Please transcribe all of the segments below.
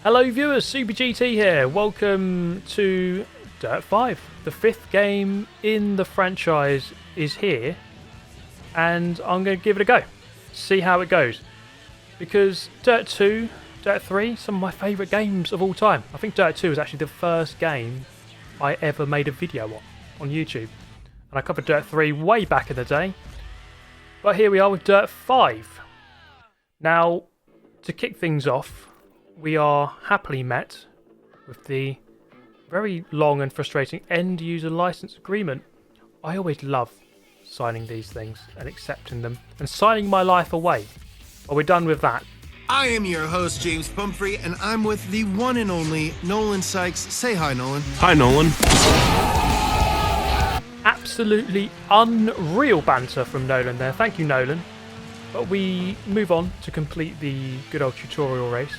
Hello viewers, Super GT here. Welcome to Dirt 5. The 5th game in the franchise is here, and I'm going to give it a go. See how it goes. Because Dirt 2, Dirt 3, some of my favourite games of all time. I think Dirt 2 was actually the first game I ever made a video on YouTube. And I covered Dirt 3 way back in the day. But here we are with Dirt 5. Now, to kick things off, we are happily met with the very long and frustrating end user license agreement. I always love signing these things and accepting them and signing my life away. Well, we're done with that. I am your host, James Pumphrey, and I'm with the one and only Nolan Sykes. Say hi, Nolan. Hi, Nolan. Absolutely unreal banter from Nolan there. Thank you, Nolan. But we move on to complete the good old tutorial race.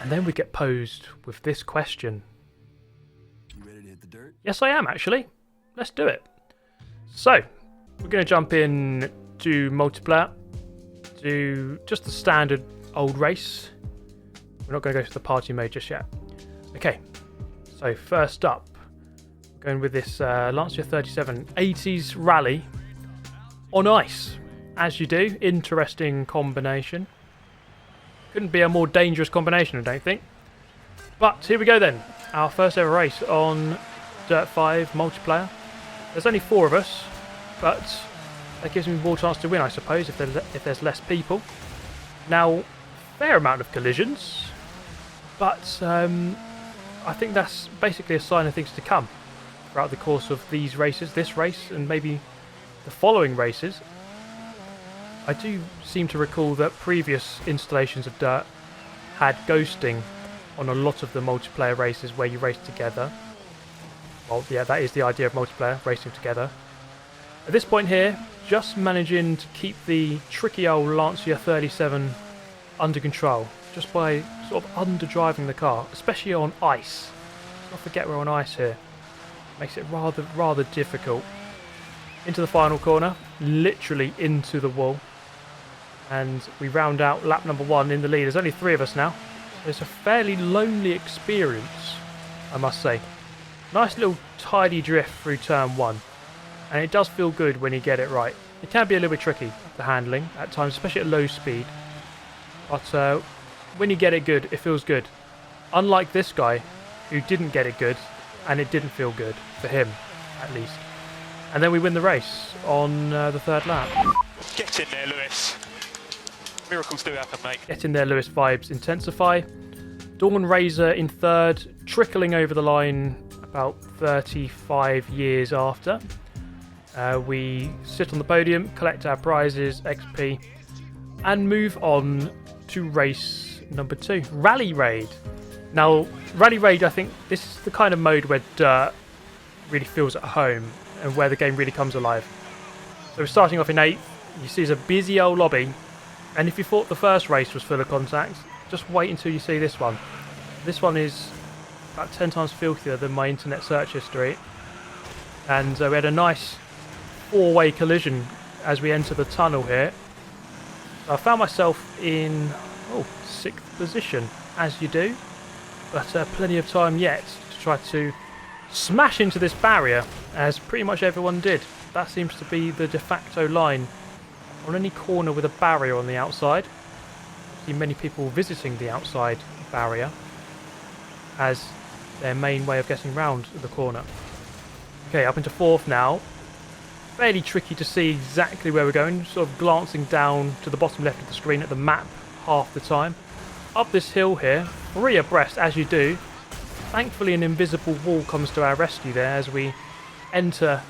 And then we get posed with this question. You ready to hit the dirt? Yes, I am, actually. Let's do it. So, we're going to jump in to multiplayer. Do just the standard old race. We're not going to go to the party mode just yet. Okay, so first up, we're going with this Lancia 37 80s rally on ice. As you do, interesting combination. Couldn't be a more dangerous combination, I don't think. But here we go then. Our first ever race on Dirt 5 multiplayer. There's only 4 of us, but that gives me more chance to win, I suppose, if there's less people. Now, fair amount of collisions, but I think that's basically a sign of things to come throughout the course of these races, this race, and maybe the following races. I do seem to recall that previous installations of Dirt had ghosting on a lot of the multiplayer races where you race together. Well, yeah, that is the idea of multiplayer, racing together. At this point here, just managing to keep the tricky old Lancia 37 under control, just by sort of underdriving the car, especially on ice. Don't forget we're on ice here. Makes it rather difficult. Into the final corner, literally into the wall. And we round out lap number 1 in the lead. There's only 3 of us now. It's a fairly lonely experience, I must say. Nice little tidy drift through turn 1. And it does feel good when you get it right. It can be a little bit tricky, the handling, at times, especially at low speed. But when you get it good, it feels good. Unlike this guy, who didn't get it good, and it didn't feel good, for him, at least. And then we win the race on the 3rd lap. Get in there, Lewis. Miracles do happen, mate. Get in there, Lewis vibes intensify. Dawn Razor in 3rd, trickling over the line about 35 years after. We sit on the podium, collect our prizes, XP, and move on to race number 2, Rally Raid. Now, Rally Raid, I think this is the kind of mode where Dirt really feels at home and where the game really comes alive. So we're starting off in 8th. You see there's a busy old lobby. And if you thought the first race was full of contacts, just wait until you see this one. This one is about 10 times filthier than my internet search history. And we had a nice 4-way collision as we enter the tunnel here. So I found myself in 6th position, as you do. But plenty of time yet to try to smash into this barrier, as pretty much everyone did. That seems to be the de facto line. On any corner with a barrier on the outside. I see many people visiting the outside barrier as their main way of getting round the corner. Okay, up into 4th now. Fairly tricky to see exactly where we're going, sort of glancing down to the bottom left of the screen at the map half the time. Up this hill here, 3 abreast as you do. Thankfully an invisible wall comes to our rescue there as we enter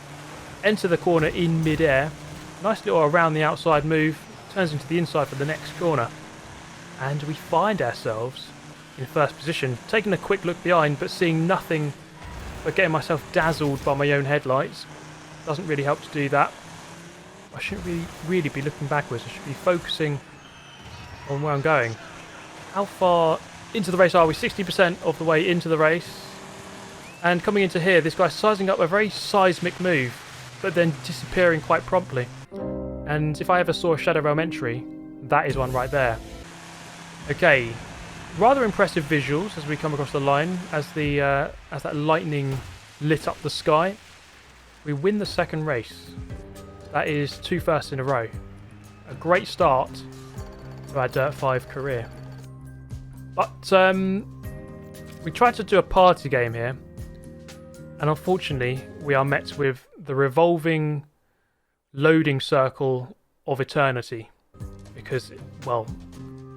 the corner in mid-air. Nice little around the outside move, turns into the inside for the next corner. And we find ourselves in 1st position, taking a quick look behind but seeing nothing but getting myself dazzled by my own headlights. Doesn't really help to do that. I shouldn't really be looking backwards, I should be focusing on where I'm going. How far into the race are we? 60% of the way into the race. And coming into here, this guy's sizing up a very seismic move, but then disappearing quite promptly. And if I ever saw a Shadow Realm entry, that is one right there. Okay, Rather impressive visuals as we come across the line, as that lightning lit up the sky. We win the second race. That is 2 firsts in a row. A great start to our Dirt 5 career. But we tried to do a party game here, and unfortunately we are met with the revolving loading circle of eternity. Because, well,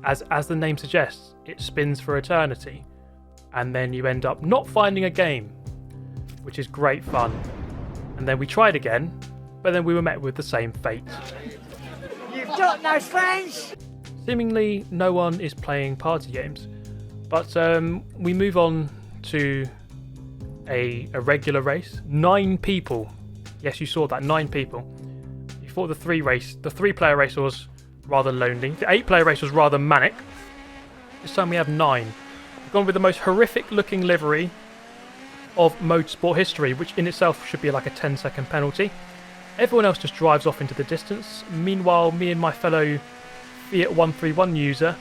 as the name suggests, it spins for eternity, and then you end up not finding a game, which is great fun. And then we tried again, but then we were met with the same fate. You've got no friends! Seemingly no one is playing party games, but we move on to a regular race. 9 people. Yes, you saw that, 9 people. You thought the 3-player race was rather lonely. The 8-player race was rather manic. This time we have 9. We've gone with the most horrific looking livery of motorsport history, which in itself should be like a 10-second penalty. Everyone else just drives off into the distance. Meanwhile, me and my fellow Fiat 131 user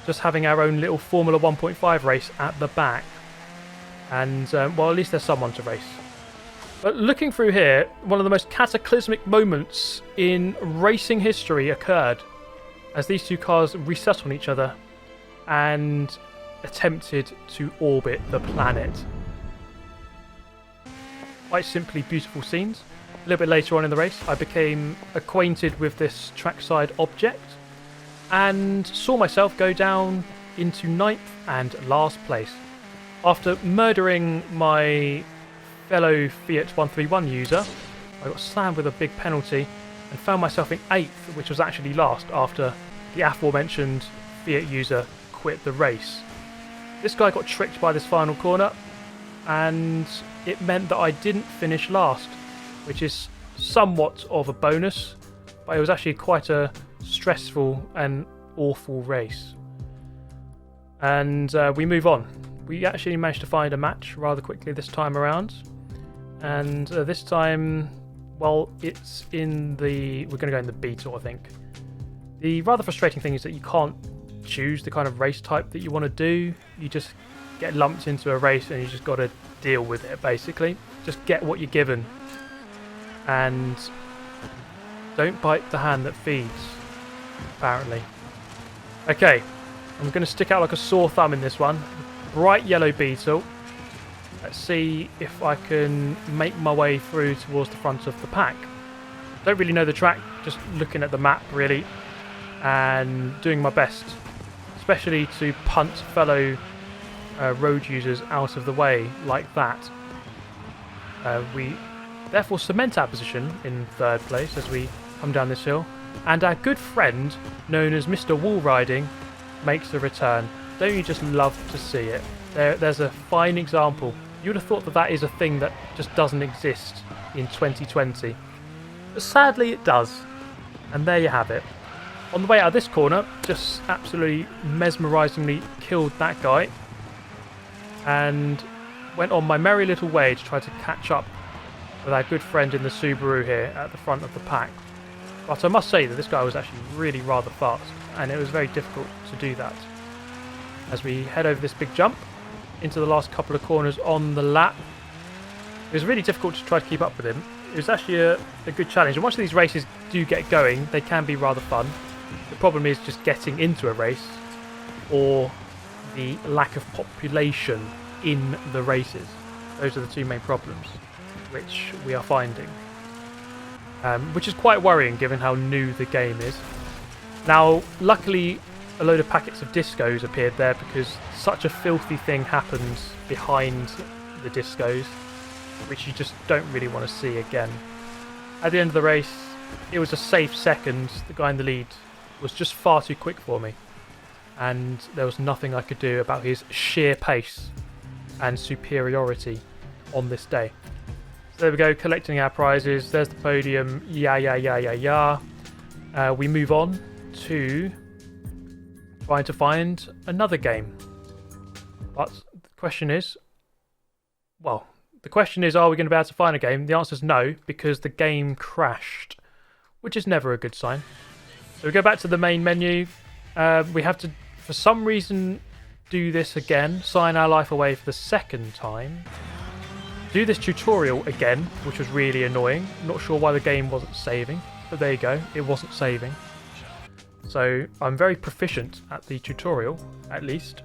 just having our own little Formula 1.5 race at the back. And, well, at least there's someone to race. But looking through here, one of the most cataclysmic moments in racing history occurred as these 2 cars reset on each other and attempted to orbit the planet. Quite simply beautiful scenes. A little bit later on in the race, I became acquainted with this trackside object and saw myself go down into 9th and last place. After murdering my fellow Fiat 131 user, I got slammed with a big penalty and found myself in 8th, which was actually last after the aforementioned Fiat user quit the race. This guy got tricked by this final corner, and it meant that I didn't finish last, which is somewhat of a bonus, but it was actually quite a stressful and awful race. And we move on. We actually managed to find a match rather quickly this time around, and this time, well, it's in the... we're going to go in the Beetle, I think. The rather frustrating thing is that you can't choose the kind of race type that you want to do. You just get lumped into a race and you just got to deal with it, basically. Just get what you're given and don't bite the hand that feeds, apparently. Okay, I'm going to stick out like a sore thumb in this one. Bright yellow Beetle. Let's see if I can make my way through towards the front of the pack. Don't really know the track, just looking at the map really and doing my best, especially to punt fellow road users out of the way like that. We therefore cement our position in 3rd place as we come down this hill, and our good friend known as Mr. Wall Riding makes a return. Don't you just love to see it? There's a fine example. You would have thought that that is a thing that just doesn't exist in 2020, but sadly it does, and there you have it. On the way out of this corner, just absolutely mesmerisingly killed that guy and went on my merry little way to try to catch up with our good friend in the Subaru here at the front of the pack. But I must say that this guy was actually really rather fast, and it was very difficult to do that. As we head over this big jump into the last couple of corners on the lap, it was really difficult to try to keep up with him. It was actually a good challenge, and once these races do get going, they can be rather fun. The problem is just getting into a race, or the lack of population in the races. Those are the 2 main problems which we are finding, which is quite worrying given how new the game is. Now, luckily, a load of packets of discos appeared there because such a filthy thing happens behind the discos, which you just don't really want to see again. At the end of the race, it was a safe second. The guy in the lead was just far too quick for me, and there was nothing I could do about his sheer pace and superiority on this day. So there we go, collecting our prizes. There's the podium. Yeah. We move on to trying to find another game. But the question is, are we going to be able to find a game? The answer is no, because the game crashed, which is never a good sign. So we go back to the main menu. We have to, for some reason, do this again, sign our life away for the second time, do this tutorial again, which was really annoying. Not sure why the game wasn't saving, but there you go, it wasn't saving. So I'm very proficient at the tutorial, at least.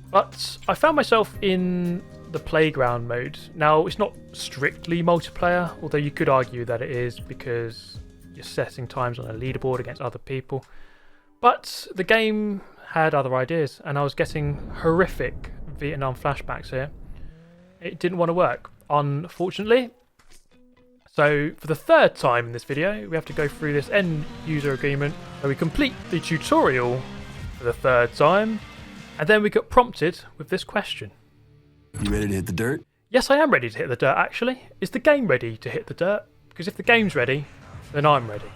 But I found myself in the playground mode. Now, it's not strictly multiplayer, although you could argue that it is because you're setting times on a leaderboard against other people. But the game had other ideas, and I was getting horrific Vietnam flashbacks here. It didn't want to work, unfortunately. So for the third time in this video, we have to go through this end user agreement where we complete the tutorial for the third time, and then we get prompted with this question. You ready to hit the dirt? Yes, I am ready to hit the dirt, actually. Is the game ready to hit the dirt? Because if the game's ready, then I'm ready.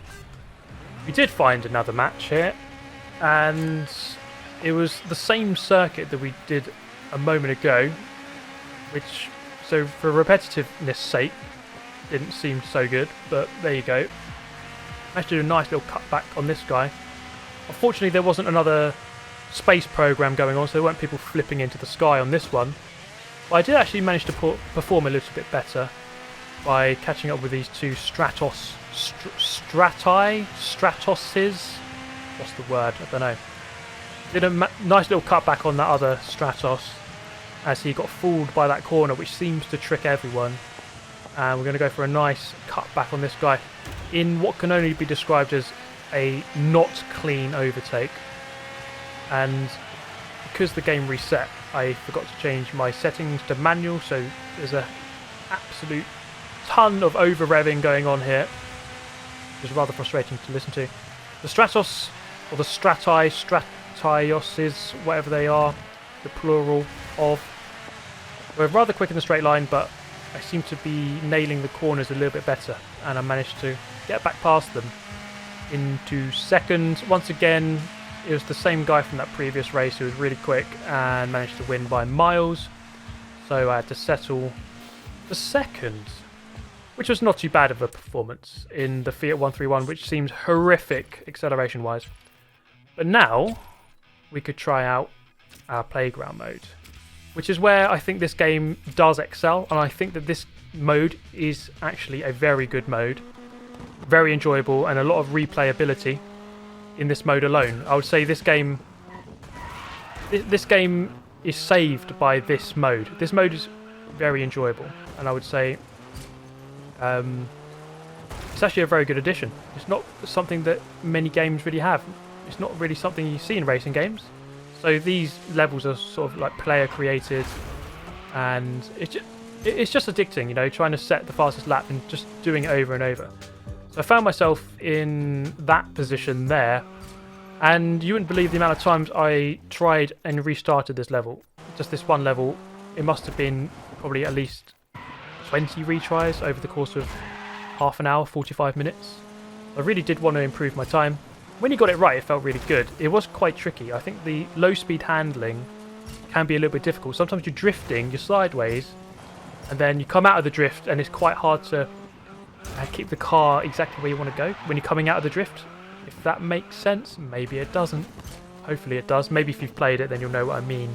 We did find another match here, and it was the same circuit that we did a moment ago, which, so for repetitiveness sake, didn't seem so good, but there you go. Managed to do a nice little cutback on this guy. Unfortunately, there wasn't another space program going on, so there weren't people flipping into the sky on this one. But I did actually manage to perform a little bit better by catching up with these two Stratoses. What's the word? I don't know. Did a nice little cutback on that other Stratos as he got fooled by that corner, which seems to trick everyone. And we're going to go for a nice cutback on this guy in what can only be described as a not clean overtake. And because the game reset, I forgot to change my settings to manual, so there's an absolute ton of over revving going on here, which is rather frustrating to listen to. The Stratos, or the Stratioses, whatever they are, the plural of, were rather quick in the straight line, but I seem to be nailing the corners a little bit better, and I managed to get back past them into second. Once again, it was the same guy from that previous race who was really quick and managed to win by miles, so I had to settle for second, which was not too bad of a performance in the Fiat 131, which seems horrific acceleration wise. But now we could try out our playground mode, which is where I think this game does excel, and I think that this mode is actually a very good mode, very enjoyable, and a lot of replayability in this mode alone. I would say this game is saved by this mode. This mode is very enjoyable, and I would say it's actually a very good addition. It's not something that many games really have. It's not really something you see in racing games. So these levels are sort of like player created, and it's just addicting, you know, trying to set the fastest lap and just doing it over and over. So I found myself in that position there, and you wouldn't believe the amount of times I tried and restarted this level. Just this one level, it must have been probably at least 20 retries over the course of half an hour, 45 minutes. I really did want to improve my time. When you got it right, it felt really good. It was quite tricky. I think the low speed handling can be a little bit difficult. Sometimes you're drifting, you're sideways, and then you come out of the drift, and it's quite hard to keep the car exactly where you want to go when you're coming out of the drift. If that makes sense. Maybe it doesn't. Hopefully it does. Maybe if you've played it, then you'll know what I mean.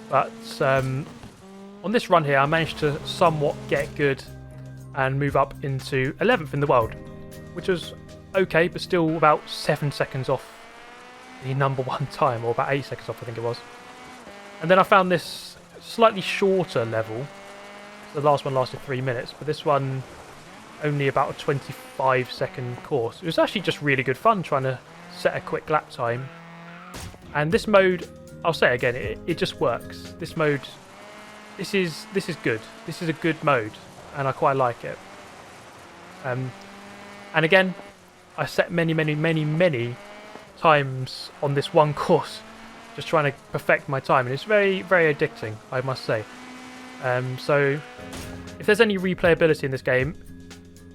But on this run here, I managed to somewhat get good and move up into 11th in the world, which was okay, but still about 7 seconds off the number one time, or about 8 seconds off, I think it was. And then I found this slightly shorter level. The last one lasted 3 minutes, but this one only about a 25-second course. It was actually just really good fun trying to set a quick lap time. And this mode, I'll say it again, it just works. This mode, this is good. This is a good mode, and I quite like it. And again, I set many times on this one course, just trying to perfect my time, and it's very, very addicting, I must say. So if there's any replayability in this game,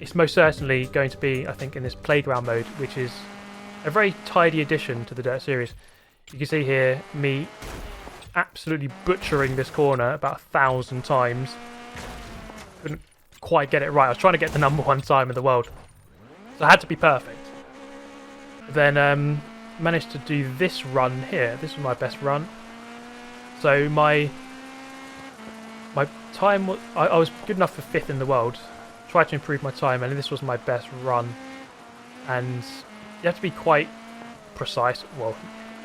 it's most certainly going to be, I think, in this playground mode, which is a very tidy addition to the Dirt series. You can see here me absolutely butchering this corner about 1,000 times. Couldn't quite get it right. I was trying to get the number one time in the world, so I had to be perfect. Then managed to do this run here. This was my best run. So my time was, I was good enough for 5th in the world. Tried to improve my time, and this was my best run. And you have to be quite precise. Well,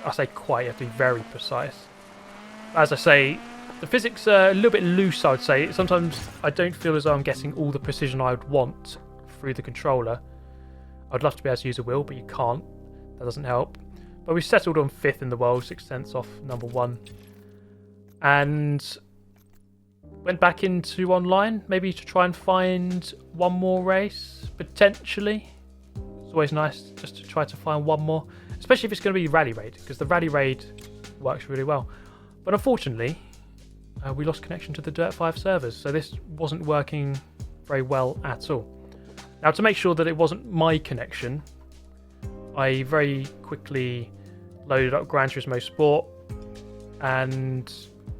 I say quite, you have to be very precise. As I say, the physics are a little bit loose, I would say. Sometimes I don't feel as though I'm getting all the precision I would want through the controller. I'd love to be able to use a wheel, but you can't. That doesn't help. But we settled on 5th in the world, 6/10 off number 1. And went back into online, maybe to try and find one more race, potentially. It's always nice just to try to find one more, especially if it's going to be Rally Raid, because the Rally Raid works really well. But unfortunately, we lost connection to the Dirt 5 servers, so this wasn't working very well at all. Now, to make sure that it wasn't my connection, I very quickly loaded up Gran Turismo Sport, and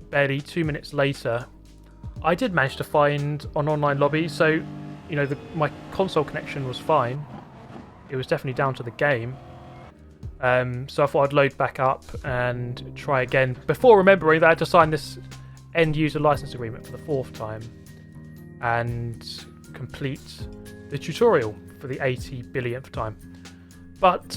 barely 2 minutes later, I did manage to find an online lobby. So, you know, my console connection was fine. It was definitely down to the game. So I thought I'd load back up and try again, before remembering that I had to sign this end user license agreement for the 4th time and complete the tutorial for the 80 billionth time. But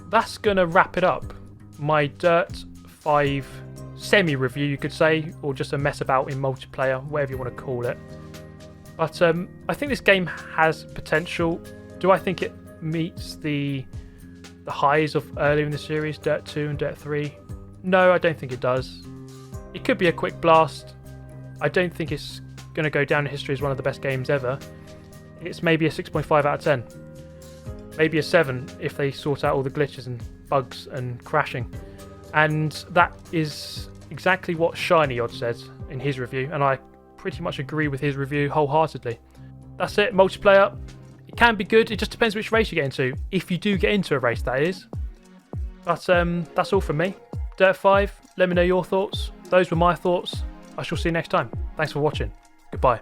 that's going to wrap it up. My Dirt 5 semi-review, you could say, or just a mess about in multiplayer, whatever you want to call it. But I think this game has potential. Do I think it meets the highs of earlier in the series, Dirt 2 and Dirt 3? No, I don't think it does. It could be a quick blast. I don't think it's going to go down in history as one of the best games ever. It's maybe a 6.5 out of 10. Maybe a 7 if they sort out all the glitches and bugs and crashing. And that is exactly what ShinyOdd said in his review, and I pretty much agree with his review wholeheartedly. That's it, multiplayer. It can be good, it just depends which race you get into. If you do get into a race, that is. But that's all from me. Dirt 5, let me know your thoughts. Those were my thoughts. I shall see you next time. Thanks for watching. Goodbye.